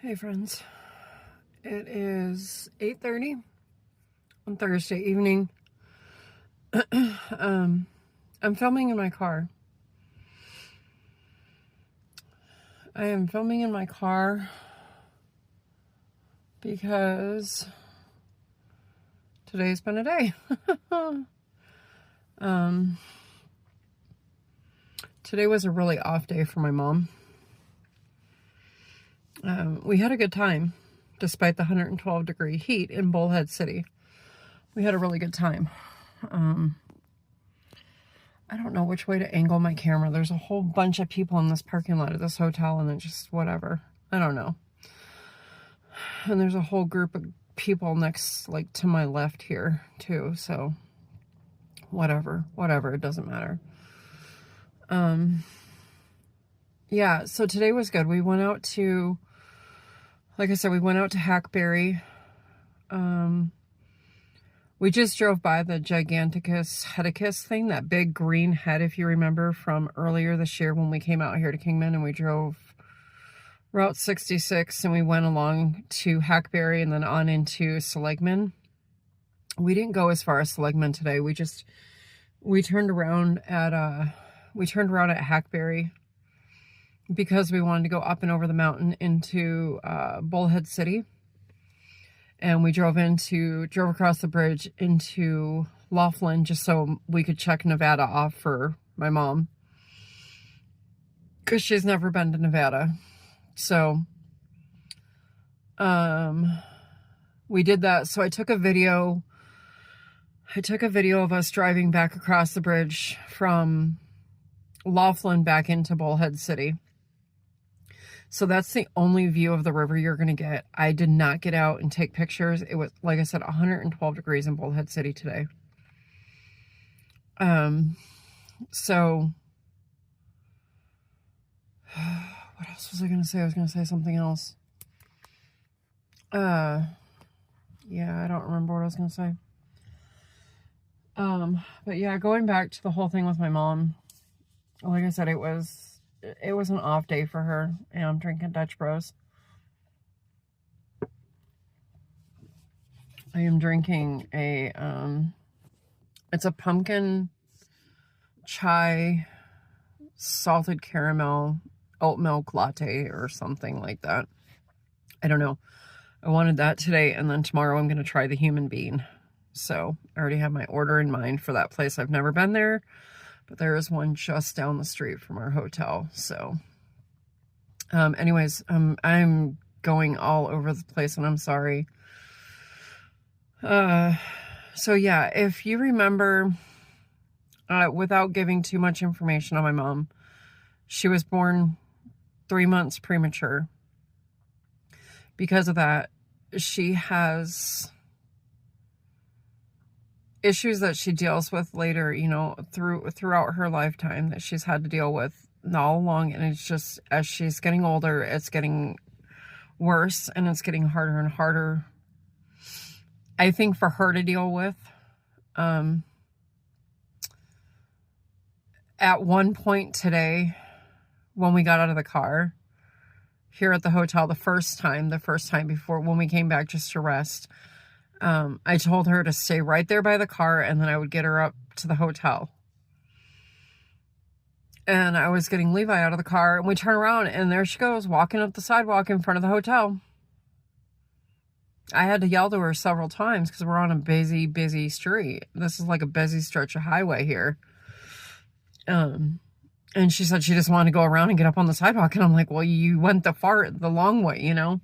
Hey friends, it is 8:30 on Thursday evening. I'm filming in my car. I am filming in my car because today's been a day. Today was a really off day for my mom. We had a good time, despite the 112-degree heat in Bullhead City. We had a really good time. I don't know which way to angle my camera. There's a whole bunch of people in this parking lot of this hotel, and it's just whatever. I don't know. And there's a whole group of people next, like, to my left here, too. So, whatever. It doesn't matter. Yeah, so today was good. We went out to, like I said, we went out to Hackberry. We just drove by the Giganticus Headicus thing, that big green head, if you remember, from earlier this year when we came out here to Kingman, and we drove Route 66 and we went along to Hackberry and then on into Seligman. We didn't go as far as Seligman today. We turned around at Hackberry because we wanted to go up and over the mountain into Bullhead City. And we drove across the bridge into Laughlin just so we could check Nevada off for my mom, because she's never been to Nevada. So we did that. So I took a video of us driving back across the bridge from Laughlin back into Bullhead City. So that's the only view of the river you're going to get. I did not get out and take pictures. It was, like I said, 112 degrees in Bullhead City today. So what else was I going to say? I was going to say something else. Yeah, I don't remember what I was going to say. But yeah, going back to the whole thing with my mom, like I said, it was an off day for her, and I'm drinking Dutch Bros. I am drinking it's a pumpkin chai salted caramel oat milk latte or something like that. I don't know. I wanted that today, and then tomorrow I'm going to try the human bean. So I already have my order in mind for that place. I've never been there, but there is one just down the street from our hotel. So anyways, I'm going all over the place, and I'm sorry. So yeah, if you remember, without giving too much information on my mom, she was born 3 months premature. Because of that, she has issues that she deals with later, you know, throughout her lifetime, that she's had to deal with all along. And it's just, as she's getting older, it's getting worse, and it's getting harder and harder, I think, for her to deal with. At one point today, when we got out of the car here at the hotel, the first time before, when we came back just to rest, I told her to stay right there by the car, and then I would get her up to the hotel. And I was getting Levi out of the car, and we turn around, and there she goes, walking up the sidewalk in front of the hotel. I had to yell to her several times because we're on a busy street. This is like a busy stretch of highway here. And she said she just wanted to go around and get up on the sidewalk. And I'm like, well, you went the long way, you know?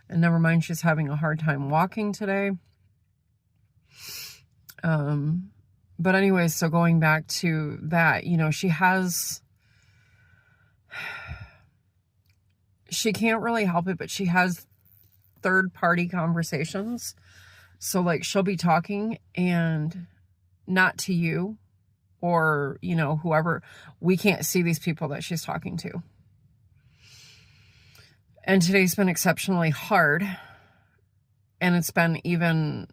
And never mind, she's having a hard time walking today. But anyways, so going back to that, you know, she can't really help it, but she has third-party conversations. So, like, she'll be talking and not to you or, you know, whoever. We can't see these people that she's talking to. And today's been exceptionally hard. And it's been even,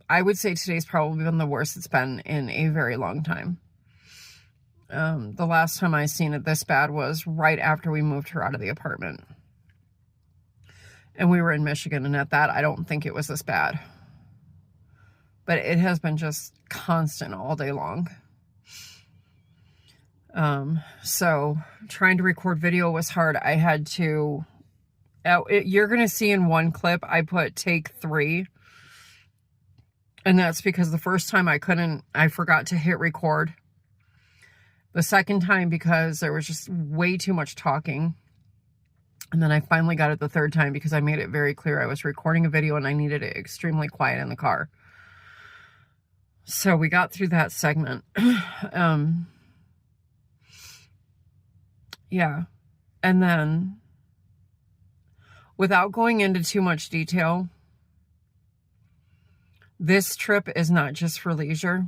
I would say today's probably been the worst it's been in a very long time. The last time I seen it this bad was right after we moved her out of the apartment. And we were in Michigan, and at that, I don't think it was this bad. But it has been just constant all day long. So trying to record video was hard. I had to, you're going to see in one clip, I put take 3. And that's because the first time I forgot to hit record. The second time because there was just way too much talking. And then I finally got it the third time because I made it very clear I was recording a video and I needed it extremely quiet in the car. So we got through that segment. Yeah. And then, without going into too much detail, this trip is not just for leisure.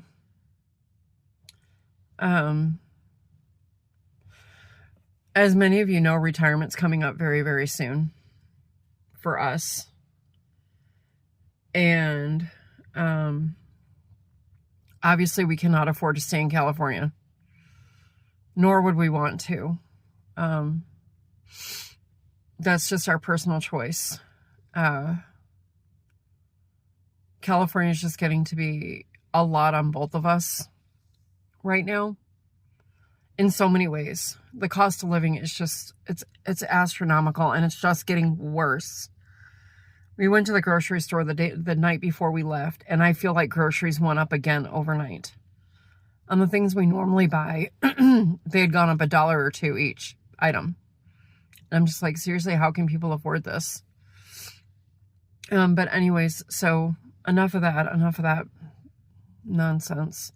As many of you know, retirement's coming up very, very soon for us. And obviously we cannot afford to stay in California, nor would we want to. That's just our personal choice. California is just getting to be a lot on both of us right now in so many ways. The cost of living is just, it's astronomical, and it's just getting worse. We went to the grocery store the night before we left, and I feel like groceries went up again overnight. On the things we normally buy, they had gone up $1 or $2 each item. And I'm just like, seriously, how can people afford this? But anyways, so enough of that nonsense.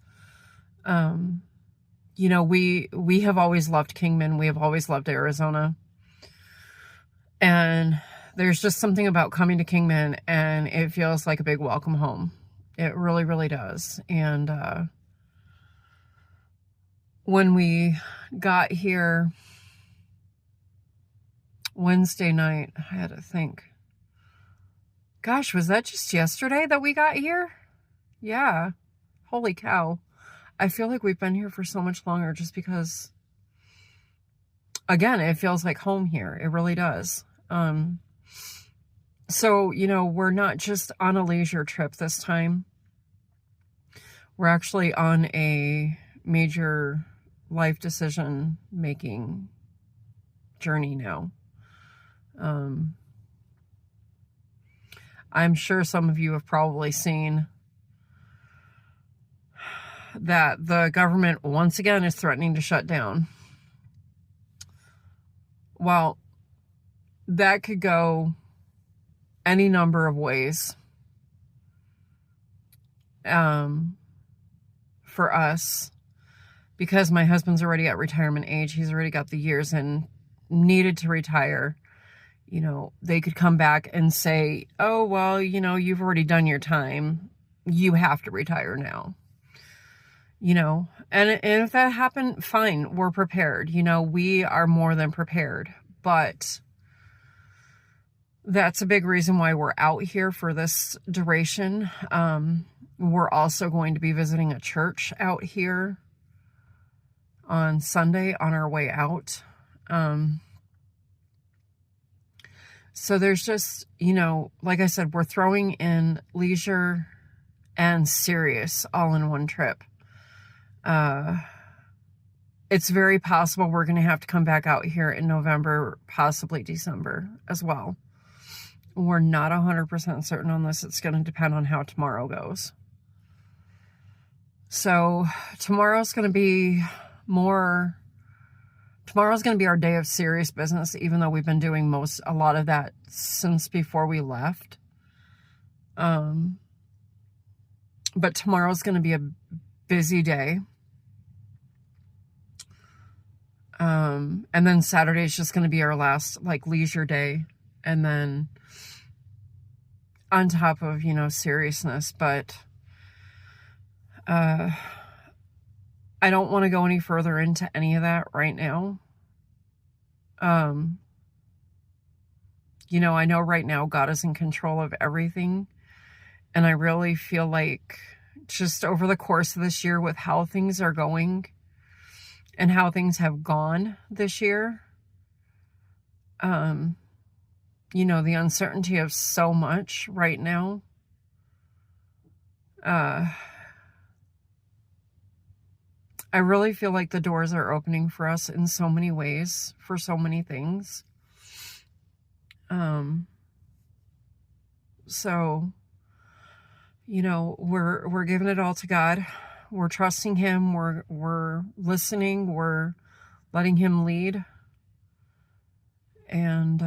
You know, we have always loved Kingman. We have always loved Arizona. And there's just something about coming to Kingman, and it feels like a big welcome home. It really, really does. And when we got here Wednesday night, I had to think. Gosh, was that just yesterday that we got here? Yeah. Holy cow. I feel like we've been here for so much longer just because, again, it feels like home here. It really does. So, you know, we're not just on a leisure trip this time. We're actually on a major life decision making journey now. I'm sure some of you have probably seen that the government once again is threatening to shut down. Well, that could go any number of ways for us, because my husband's already at retirement age. He's already got the years and needed to retire. You know, they could come back and say, oh, well, you know, you've already done your time. You have to retire now. You know, and if that happened, fine, we're prepared. You know, we are more than prepared. But that's a big reason why we're out here for this duration. We're also going to be visiting a church out here on Sunday on our way out. So there's just, you know, like I said, we're throwing in leisure and serious all in one trip. It's very possible we're going to have to come back out here in November, possibly December as well. We're not 100% certain on this. It's going to depend on how tomorrow goes. So tomorrow's going to be our day of serious business, even though we've been doing a lot of that since before we left. But tomorrow's going to be a busy day. And then Saturday is just going to be our last leisure day. And then on top of, you know, seriousness, but, I don't want to go any further into any of that right now. You know, I know right now God is in control of everything. And I really feel like just over the course of this year with how things are going and how things have gone this year, you know, the uncertainty of so much right now. I really feel like the doors are opening for us in so many ways, for so many things. So, you know, we're giving it all to God. We're trusting Him. We're listening. We're letting Him lead. And,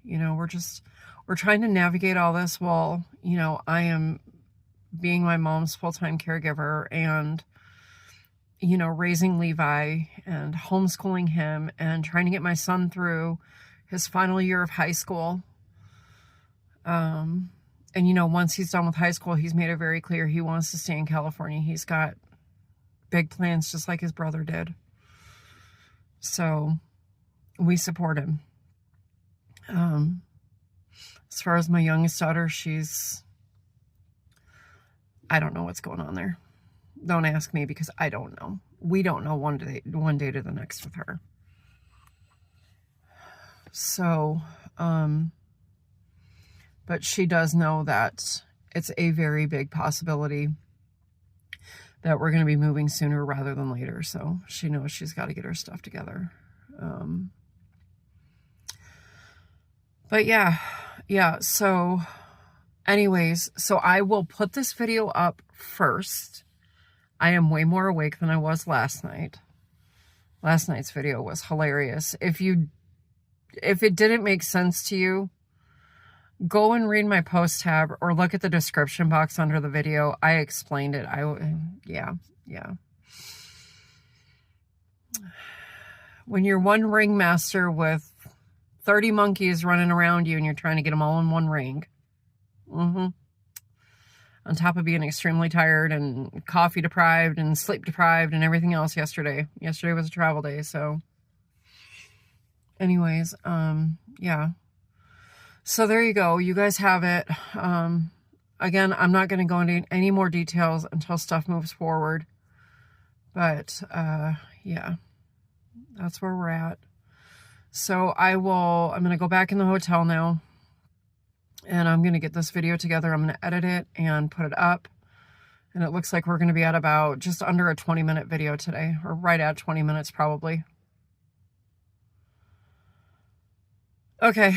you know, we're trying to navigate all this while, you know, I am being my mom's full-time caregiver and, you know, raising Levi and homeschooling him and trying to get my son through his final year of high school. And, you know, once he's done with high school, he's made it very clear he wants to stay in California. He's got big plans just like his brother did. So we support him. As far as my youngest daughter, I don't know what's going on there. Don't ask me because I don't know. We don't know one day to the next with her. So, but she does know that it's a very big possibility that we're going to be moving sooner rather than later. So she knows she's got to get her stuff together. But yeah. So anyways, so I will put this video up first. I am way more awake than I was last night. Last night's video was hilarious. If it didn't make sense to you, go and read my post tab or look at the description box under the video. I explained it. Yeah. When you're one ring master with 30 monkeys running around you and you're trying to get them all in one ring. On top of being extremely tired and coffee deprived and sleep deprived and everything else yesterday. Yesterday was a travel day, so anyways, yeah. So there you go. You guys have it. Again, I'm not going to go into any more details until stuff moves forward. But, yeah, that's where we're at. So I'm going to go back in the hotel now. And I'm going to get this video together. I'm going to edit it and put it up. And it looks like we're going to be at about just under a 20-minute video today. Or right at 20 minutes probably. Okay,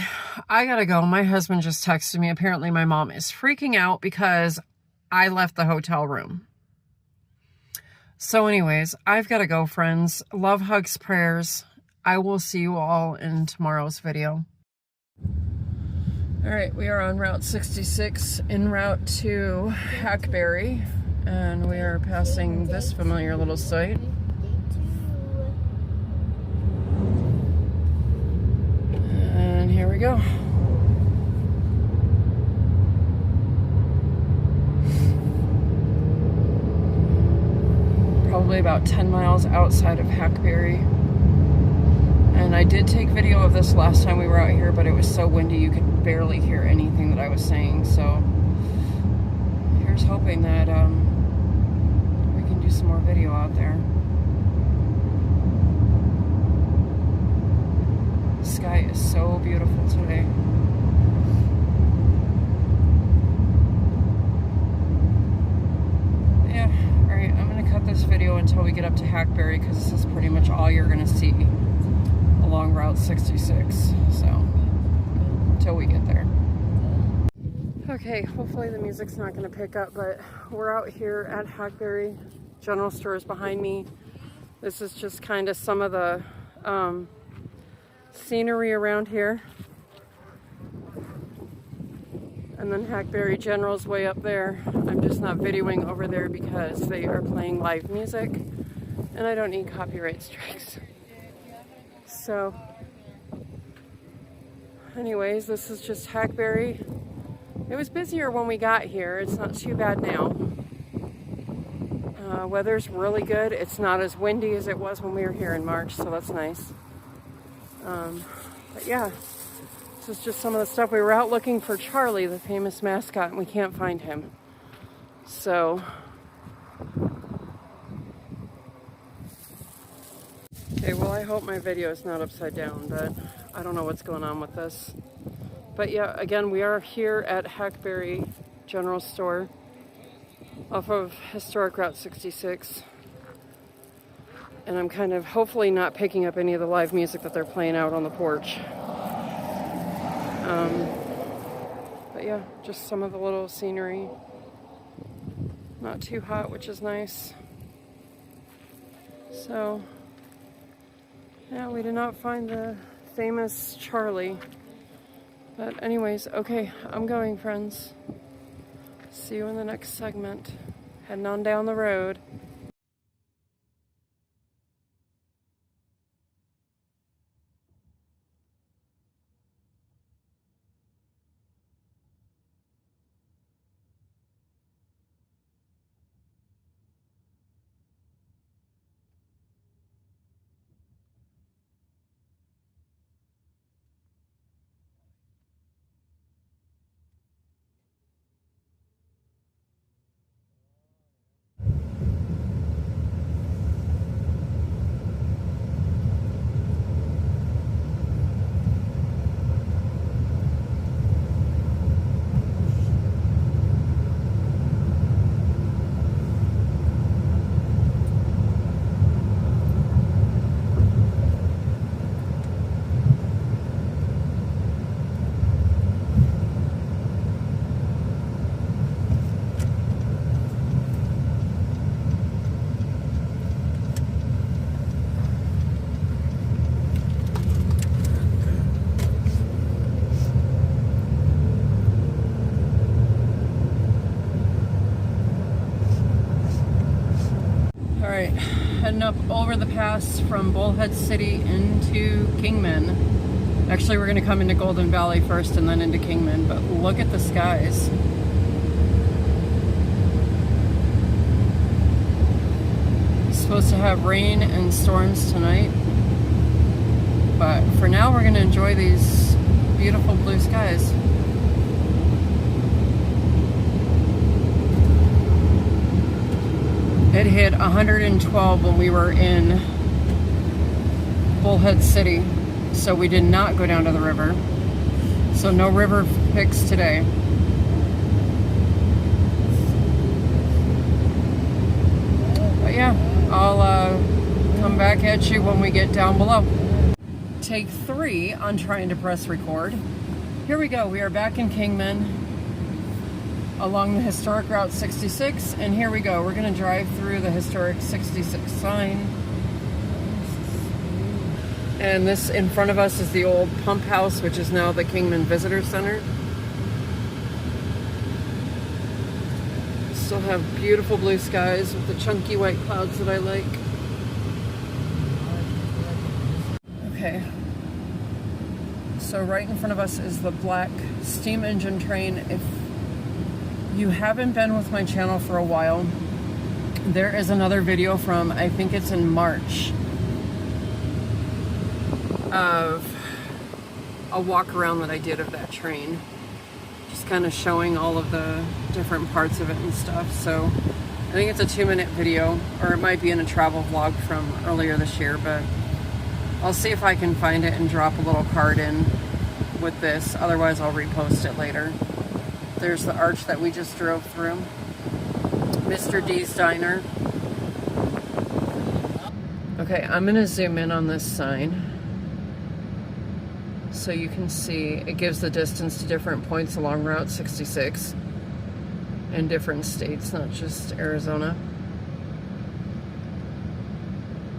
I gotta go. My husband just texted me. Apparently my mom is freaking out because I left the hotel room. So anyways, I've got to go, friends. Love, hugs, prayers. I will see you all in tomorrow's video. All right, we are on Route 66 en route to Hackberry, and we are passing this familiar little site. And here we go. Probably about 10 miles outside of Hackberry. And I did take video of this last time we were out here, but it was so windy you could barely hear anything that I was saying. So here's hoping that we can do some more video out there. The sky is so beautiful today. Yeah, alright, I'm going to cut this video until we get up to Hackberry because this is pretty much all you're going to see along Route 66, so until we get there. Okay, hopefully the music's not going to pick up, but we're out here at Hackberry. General store is behind me. This is just kind of some of the scenery around here. And then Hackberry General's way up there. I'm just not videoing over there because they are playing live music and I don't need copyright strikes. So anyways, this is just Hackberry. It was busier when we got here. It's not too bad now. Weather's really good. It's not as windy as it was when we were here in March, so that's nice. But yeah, this is just some of the stuff. We were out looking for Charlie, the famous mascot, and we can't find him. So okay, well, I hope my video is not upside down, but I don't know what's going on with this. But yeah, again, we are here at Hackberry General Store off of Historic Route 66. And I'm kind of hopefully not picking up any of the live music that they're playing out on the porch. But yeah, just some of the little scenery. Not too hot, which is nice. So, yeah, we did not find the famous Charlie. But anyways, okay, I'm going, friends. See you in the next segment. Heading on down the road. Alright, heading up over the pass from Bullhead City into Kingman. Actually, we're going to come into Golden Valley first and then into Kingman, but look at the skies. It's supposed to have rain and storms tonight, but for now we're going to enjoy these beautiful blue skies. It hit 112 when we were in Bullhead City, so we did not go down to the river. So no river pics today. But yeah, I'll come back at you when we get down below. Take 3 on trying to press record. Here we go, we are back in Kingman along the historic Route 66, and here we go. We're going to drive through the historic 66 sign. And this in front of us is the old pump house, which is now the Kingman Visitor Center. Still have beautiful blue skies with the chunky white clouds that I like. Okay. So right in front of us is the black steam engine train. If you haven't been with my channel for a while, there is another video from, I think it's in March, of a walk around that I did of that train. Just kind of showing all of the different parts of it and stuff. So I think it's a 2-minute video, or it might be in a travel vlog from earlier this year, but I'll see if I can find it and drop a little card in with this. Otherwise I'll repost it later. There's the arch that we just drove through. Mr. D's Diner. Okay, I'm gonna zoom in on this sign so you can see it gives the distance to different points along Route 66 in different states, not just Arizona.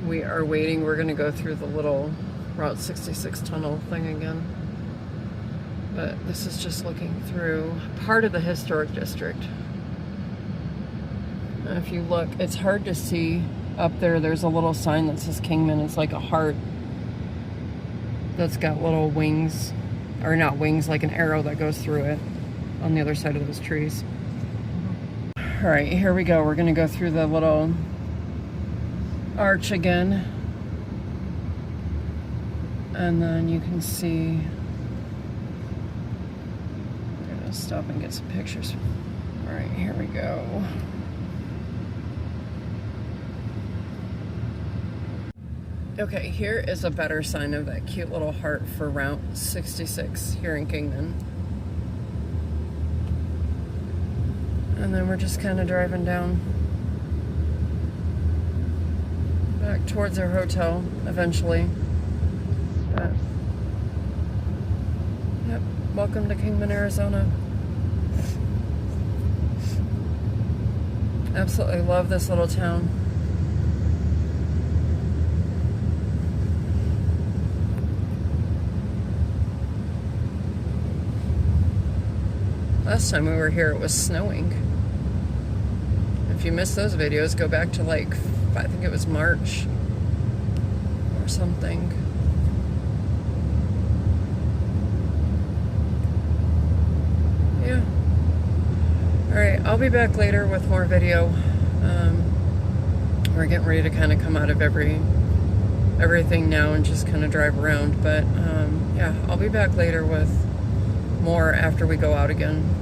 We are waiting. We're gonna go through the little Route 66 tunnel thing again. But this is just looking through part of the historic district. And if you look, it's hard to see up there. There's a little sign that says Kingman. It's like a heart that's got little wings, or not wings, like an arrow that goes through it on the other side of those trees. All right, here we go. We're gonna go through the little arch again. And then you can see, stop and get some pictures. All right, here we go. Okay, here is a better sign of that cute little heart for Route 66 here in Kingman. And then we're just kind of driving down back towards our hotel eventually. But, yep, welcome to Kingman, Arizona. Absolutely love this little town. Last time we were here, it was snowing. If you missed those videos, go back to like, I think it was March or something. Yeah. Alright, I'll be back later with more video. We're getting ready to kind of come out of everything now and just kind of drive around. But yeah, I'll be back later with more after we go out again.